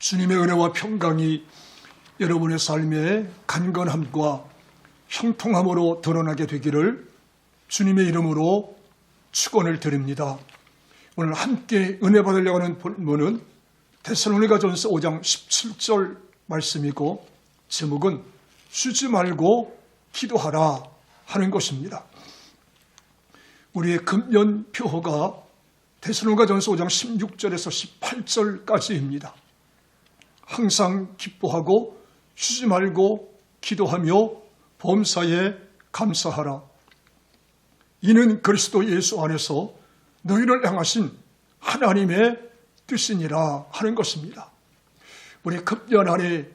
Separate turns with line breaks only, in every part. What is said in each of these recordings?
주님의 은혜와 평강이 여러분의 삶의 간건함과 형통함으로 드러나게 되기를 주님의 이름으로 축원을 드립니다. 오늘 함께 은혜 받으려고 하는 본문은 데살로니가전서 5장 17절 말씀이고, 제목은 쉬지 말고 기도하라 하는 것입니다. 우리의 금연 표어가 데살로니가전서 5장 16절에서 18절까지입니다. 항상 기뻐하고 쉬지 말고 기도하며 범사에 감사하라. 이는 그리스도 예수 안에서 너희를 향하신 하나님의 뜻이니라 하는 것입니다. 우리 금연 안에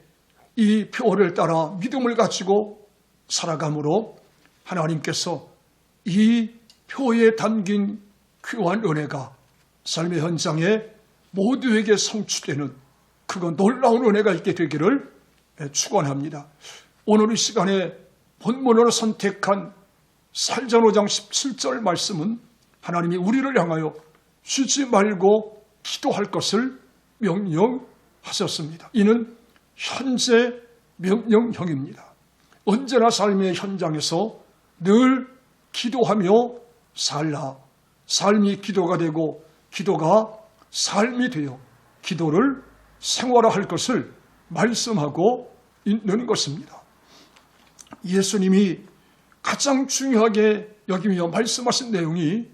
이 표어를 따라 믿음을 가지고 살아감으로 하나님께서 이 표에 담긴 귀한 은혜가 삶의 현장에 모두에게 성취되는 그건 놀라운 은혜가 있게 되기를 축원합니다. 오늘 이 시간에 본문으로 선택한 사도행전 5장 17절 말씀은 하나님이 우리를 향하여 쉬지 말고 기도할 것을 명령하셨습니다. 이는 현재 명령형입니다. 언제나 삶의 현장에서 늘 기도하며 살라. 삶이 기도가 되고 기도가 삶이 되어 기도를 생활화할 것을 말씀하고 있는 것입니다. 예수님이 가장 중요하게 여기며 말씀하신 내용이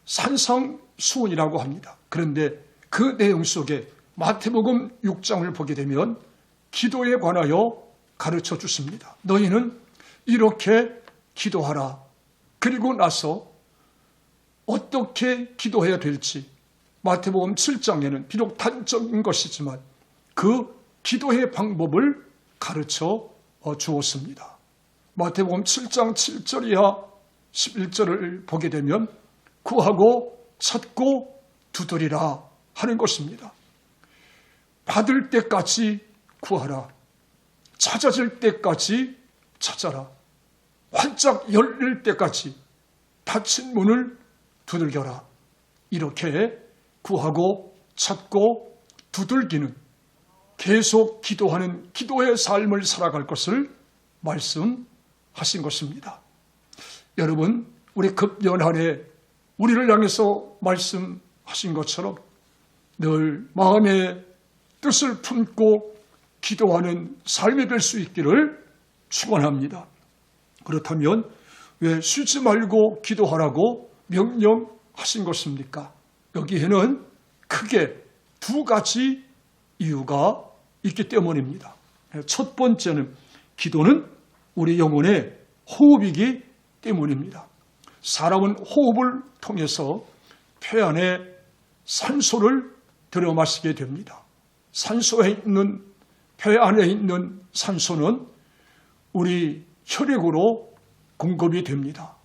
산상수훈이라고 합니다. 그런데 그 내용 속에 마태복음 6장을 보게 되면 기도에 관하여 가르쳐 주십니다. 너희는 이렇게 기도하라. 그리고 나서 어떻게 기도해야 될지 마태복음 7장에는 비록 단적인 것이지만 그 기도의 방법을 가르쳐 주었습니다. 마태복음 7장 7절 이하 11절을 보게 되면 구하고 찾고 두드리라 하는 것입니다. 받을 때까지 구하라. 찾아질 때까지 찾아라. 활짝 열릴 때까지 닫힌 문을 두들겨라. 이렇게 구하고 찾고 두들기는 계속 기도하는 기도의 삶을 살아갈 것을 말씀하신 것입니다. 여러분, 우리 금연 안에 우리를 향해서 말씀하신 것처럼 늘 마음의 뜻을 품고 기도하는 삶이 될 수 있기를 축원합니다. 그렇다면 왜 쉬지 말고 기도하라고 명령하신 것입니까? 여기에는 크게 두 가지 이유가 있기 때문입니다. 첫 번째는 기도는 우리 영혼의 호흡이기 때문입니다. 사람은 호흡을 통해서 폐 안에 산소를 들여 마시게 됩니다. 폐 안에 있는 산소는 우리 혈액으로 공급이 됩니다.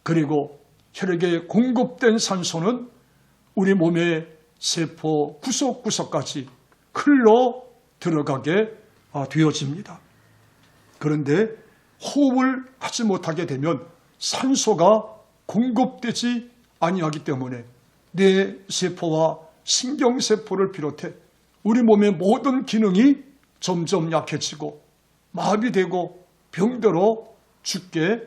그리고 혈액에 공급된 산소는 우리 몸의 세포 구석구석까지 흘러 들어가게 되어집니다. 그런데 호흡을 하지 못하게 되면 산소가 공급되지 아니하기 때문에 뇌 세포와 신경세포를 비롯해 우리 몸의 모든 기능이 점점 약해지고 마비되고 병들어 죽게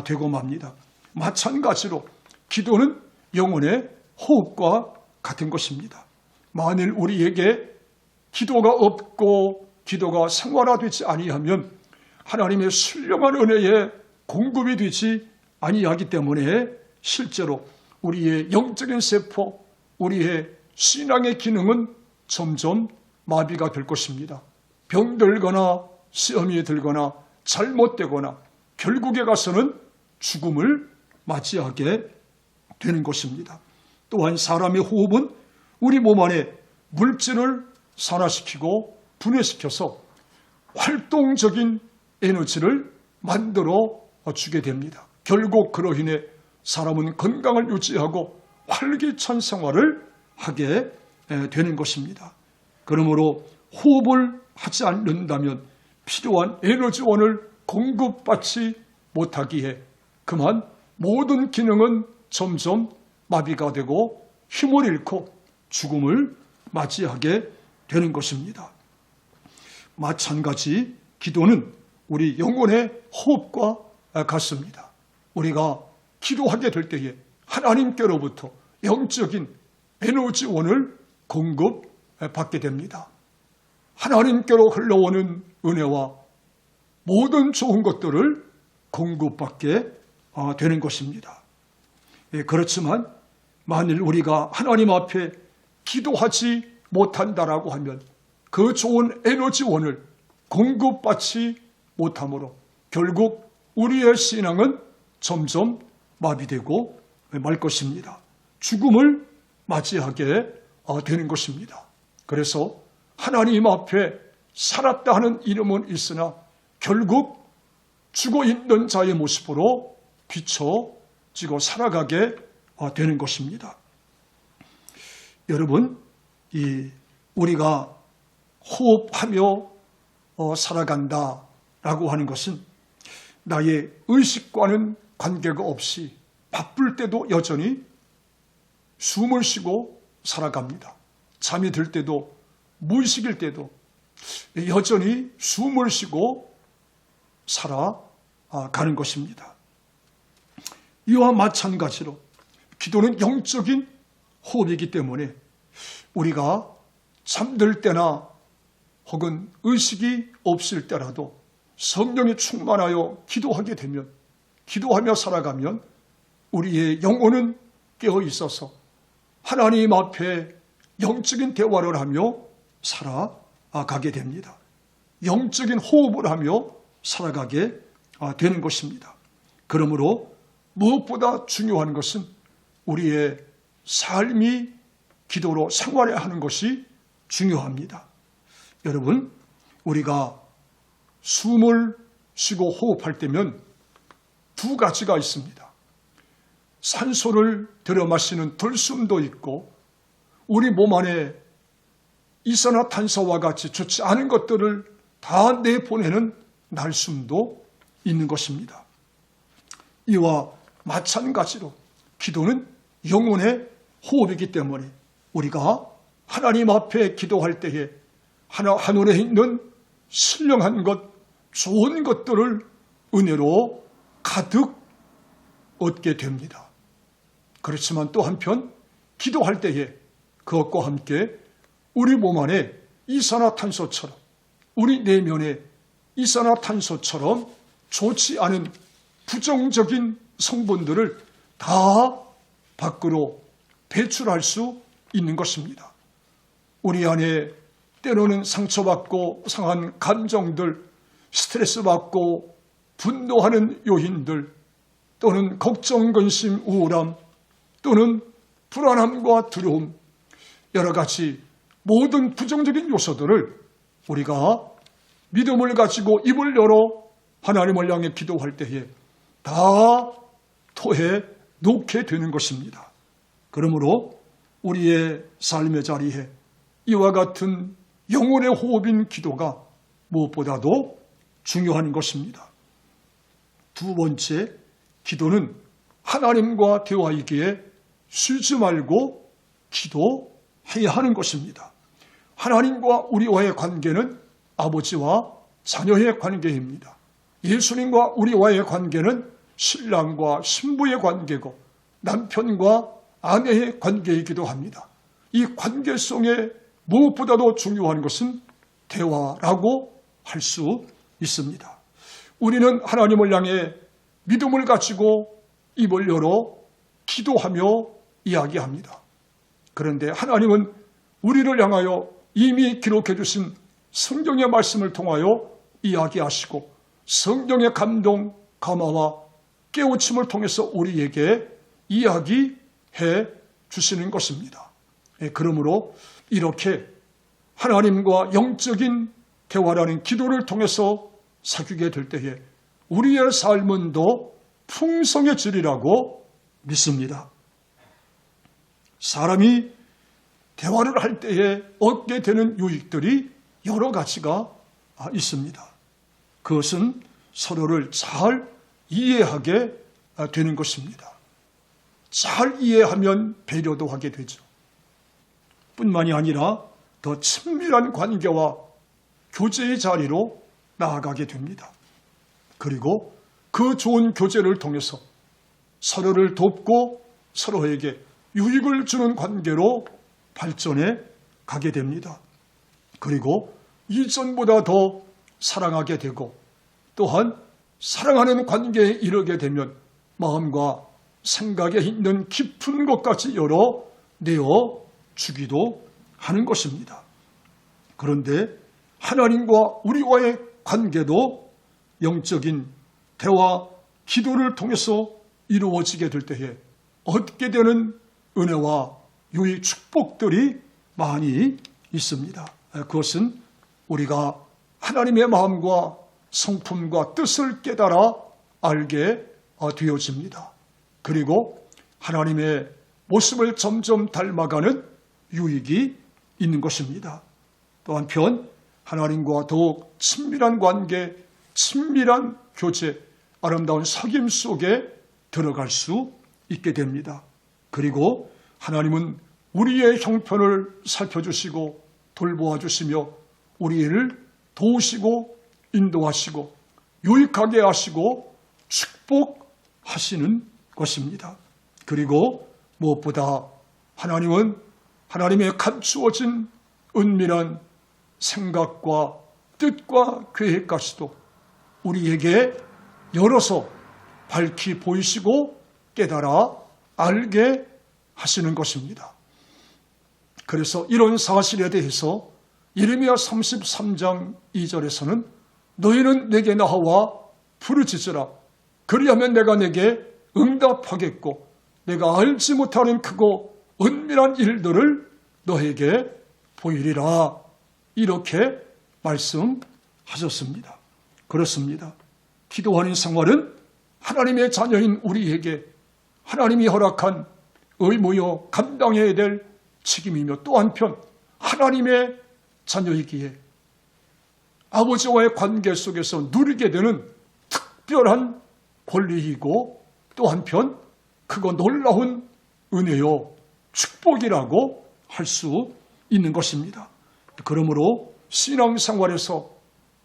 되고 맙니다. 마찬가지로 기도는 영혼의 호흡과 같은 것입니다. 만일 우리에게 기도가 없고 기도가 생활화되지 아니하면 하나님의 신령한 은혜에 공급이 되지 아니하기 때문에 실제로 우리의 영적인 세포, 우리의 신앙의 기능은 점점 마비가 될 것입니다. 병들거나 시험이 들거나 잘못되거나 결국에 가서는 죽음을 맞이하게 되는 것입니다. 또한 사람의 호흡은 우리 몸 안에 물질을 산화시키고 분해시켜서 활동적인 에너지를 만들어 주게 됩니다. 결국 그로 인해 사람은 건강을 유지하고 활기찬 생활을 하게 되는 것입니다. 그러므로 호흡을 하지 않는다면 필요한 에너지원을 공급받지 못하기에 그만 모든 기능은 점점 마비가 되고 힘을 잃고 죽음을 맞이하게 되는 것입니다. 마찬가지 기도는 우리 영혼의 호흡과 같습니다. 우리가 기도하게 될 때에 하나님께로부터 영적인 에너지원을 공급받게 됩니다. 하나님께로 흘러오는 은혜와 모든 좋은 것들을 공급받게 되는 것입니다. 그렇지만 만일 우리가 하나님 앞에 기도하지 못한다라고 하면 그 좋은 에너지원을 공급받지 못하므로 결국 우리의 신앙은 점점 마비되고 말 것입니다. 죽음을 맞이하게 되는 것입니다. 그래서 하나님 앞에 살았다 하는 이름은 있으나 결국 죽어있는 자의 모습으로 비춰지고 살아가게 되는 것입니다. 여러분, 우리가 호흡하며 살아간다라고 하는 것은 나의 의식과는 관계가 없이 바쁠 때도 여전히 숨을 쉬고 살아갑니다. 잠이 들 때도 무의식일 때도 여전히 숨을 쉬고 살아가는 것입니다. 이와 마찬가지로 기도는 영적인 호흡이기 때문에 우리가 잠들 때나 혹은 의식이 없을 때라도 성령이 충만하여 기도하게 되면, 기도하며 살아가면 우리의 영혼은 깨어 있어서 하나님 앞에 영적인 대화를 하며 살아가게 됩니다. 영적인 호흡을 하며 살아가게 되는 것입니다. 그러므로 무엇보다 중요한 것은 우리의 삶이 기도로 생활해야 하는 것이 중요합니다. 여러분, 우리가 숨을 쉬고 호흡할 때면 두 가지가 있습니다. 산소를 들여 마시는 들숨도 있고 우리 몸 안에 이산화탄소와 같이 좋지 않은 것들을 다 내보내는 날숨도 있는 것입니다. 이와 마찬가지로 기도는 영혼의 호흡이기 때문에 우리가 하나님 앞에 기도할 때에 하늘에 있는 신령한 것, 좋은 것들을 은혜로 가득 얻게 됩니다. 그렇지만 또 한편 기도할 때에 그것과 함께 우리 몸 안에 이산화탄소처럼, 우리 내면에 이산화탄소처럼 좋지 않은 부정적인 성분들을 다 밖으로 배출할 수 있는 것입니다. 우리 안에 때로는 상처받고 상한 감정들, 스트레스받고 분노하는 요인들, 또는 걱정, 근심, 우울함, 또는 불안함과 두려움, 여러 가지 모든 부정적인 요소들을 우리가 믿음을 가지고 입을 열어 하나님을 향해 기도할 때에 다 토해 놓게 되는 것입니다. 그러므로 우리의 삶의 자리에 이와 같은 영혼의 호흡인 기도가 무엇보다도 중요한 것입니다. 두 번째, 기도는 하나님과 대화이기에 쉬지 말고 기도해야 하는 것입니다. 하나님과 우리와의 관계는 아버지와 자녀의 관계입니다. 예수님과 우리와의 관계는 신랑과 신부의 관계고 남편과 아내의 관계이기도 합니다. 이 관계성에 무엇보다도 중요한 것은 대화라고 할 수 있습니다. 우리는 하나님을 향해 믿음을 가지고 입을 열어 기도하며 이야기합니다. 그런데 하나님은 우리를 향하여 이미 기록해 주신 성경의 말씀을 통하여 이야기하시고 성령의 감동, 감화와 깨우침을 통해서 우리에게 이야기해 주시는 것입니다. 그러므로 이렇게 하나님과 영적인 대화라는 기도를 통해서 사귀게 될 때에 우리의 삶은 더 풍성해지리라고 믿습니다. 사람이 대화를 할 때에 얻게 되는 유익들이 여러 가지가 있습니다. 그것은 서로를 잘 이해하게 되는 것입니다. 잘 이해하면 배려도 하게 되죠. 뿐만이 아니라 더 친밀한 관계와 교제의 자리로 나아가게 됩니다. 그리고 그 좋은 교제를 통해서 서로를 돕고 서로에게 유익을 주는 관계로 발전해 가게 됩니다. 그리고 이전보다 더 사랑하게 되고 또한 사랑하는 관계에 이르게 되면 마음과 생각에 있는 깊은 것까지 열어내어 주기도 하는 것입니다. 그런데 하나님과 우리와의 관계도 영적인 대화, 기도를 통해서 이루어지게 될 때에 얻게 되는 은혜와 유익, 축복들이 많이 있습니다. 그것은 우리가 하나님의 마음과 성품과 뜻을 깨달아 알게 되어집니다. 그리고 하나님의 모습을 점점 닮아가는 유익이 있는 것입니다. 또 한편 하나님과 더욱 친밀한 관계, 친밀한 교제, 아름다운 사귐 속에 들어갈 수 있게 됩니다. 그리고 하나님은 우리의 형편을 살펴주시고 돌보아 주시며 우리를 도우시고 인도하시고 유익하게 하시고 축복하시는 것입니다. 그리고 무엇보다 하나님은 하나님의 감추어진 은밀한 생각과 뜻과 계획까지도 우리에게 열어서 밝히 보이시고 깨달아 알게 하시는 것입니다. 그래서 이런 사실에 대해서 예레미야 33장 2절에서는 너희는 내게 나와 부르짖으라. 그리하면 내가 내게 응답하겠고 내가 알지 못하는 크고 은밀한 일들을 너에게 보이리라. 이렇게 말씀하셨습니다. 그렇습니다. 기도하는 생활은 하나님의 자녀인 우리에게 하나님이 허락한 의무요 감당해야 될 책임이며 또 한편 하나님의 자녀이기에 아버지와의 관계 속에서 누리게 되는 특별한 권리이고 또 한편 크고 놀라운 은혜요 축복이라고 할 수 있는 것입니다. 그러므로 신앙생활에서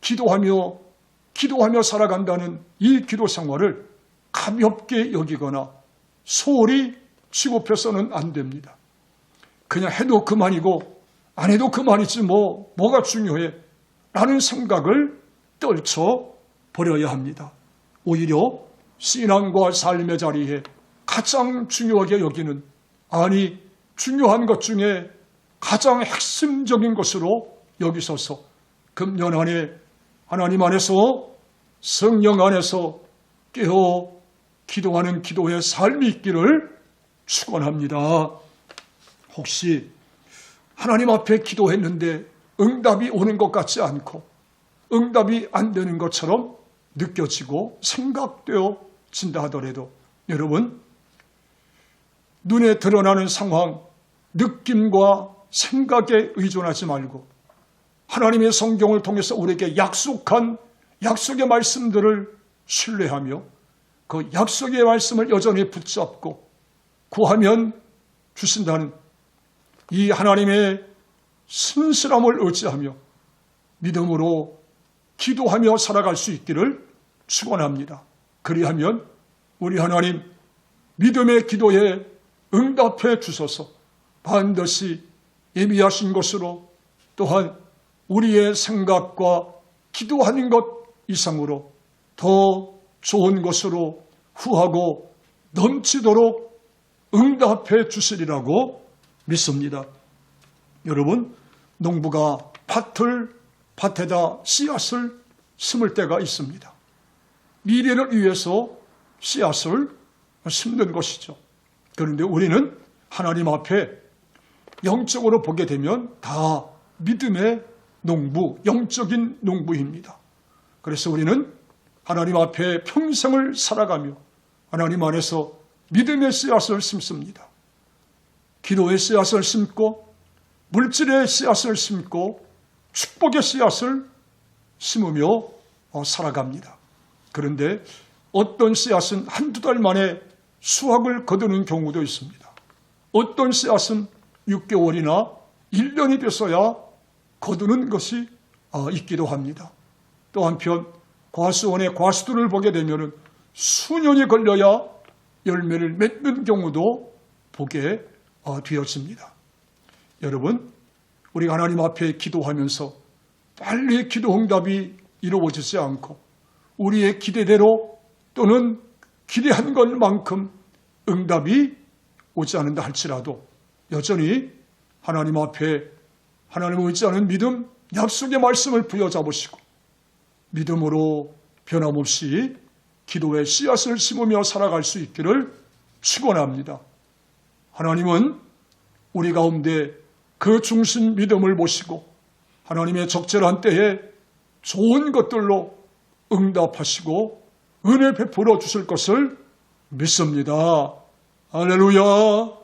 기도하며 살아간다는 이 기도 생활을 가볍게 여기거나 소홀히 취급해서는 안 됩니다. 그냥 해도 그만이고 안 해도 그만이지 뭐가 중요해 라는 생각을 떨쳐버려야 합니다. 오히려 신앙과 삶의 자리에 가장 중요하게 여기는 중요한 것 중에 가장 핵심적인 것으로 여기서서 금년 안에 하나님 안에서 성령 안에서 깨어 기도하는 기도의 삶이 있기를 축원합니다. 혹시 하나님 앞에 기도했는데 응답이 오는 것 같지 않고 응답이 안 되는 것처럼 느껴지고 생각되어진다 하더라도 여러분 눈에 드러나는 상황, 느낌과 생각에 의존하지 말고 하나님의 성경을 통해서 우리에게 약속한 약속의 말씀들을 신뢰하며 그 약속의 말씀을 여전히 붙잡고 구하면 주신다는 이 하나님의 신실함을 의지하며 믿음으로 기도하며 살아갈 수 있기를 축원합니다. 그리하면 우리 하나님 믿음의 기도에 응답해 주소서 반드시 예비하신 것으로 또한 우리의 생각과 기도하는 것 이상으로 더 좋은 것으로 후하고 넘치도록 응답해 주시리라고 믿습니다. 여러분, 농부가 밭에다 씨앗을 심을 때가 있습니다. 미래를 위해서 씨앗을 심는 것이죠. 그런데 우리는 하나님 앞에 영적으로 보게 되면 다 믿음의 농부, 영적인 농부입니다. 그래서 우리는 하나님 앞에 평생을 살아가며 하나님 안에서 믿음의 씨앗을 심습니다. 기도의 씨앗을 심고 물질의 씨앗을 심고 축복의 씨앗을 심으며 살아갑니다. 그런데 어떤 씨앗은 한두 달 만에 수확을 거두는 경우도 있습니다. 어떤 씨앗은 6개월이나 1년이 돼서야 거두는 것이 있기도 합니다. 또 한편 과수원의 과수들을 보게 되면 수년이 걸려야 열매를 맺는 경우도 보게 되었습니다. 여러분, 우리가 하나님 앞에 기도하면서 빨리 기도 응답이 이루어지지 않고 우리의 기대대로 또는 기대한 것만큼 응답이 오지 않는다 할지라도 여전히 하나님 앞에 하나님을 의지하는 믿음, 약속의 말씀을 부여잡으시고 믿음으로 변함없이 기도의 씨앗을 심으며 살아갈 수 있기를 축원합니다. 하나님은 우리 가운데 그 중심 믿음을 모시고 하나님의 적절한 때에 좋은 것들로 응답하시고 은혜 베풀어 주실 것을 믿습니다. 할렐루야.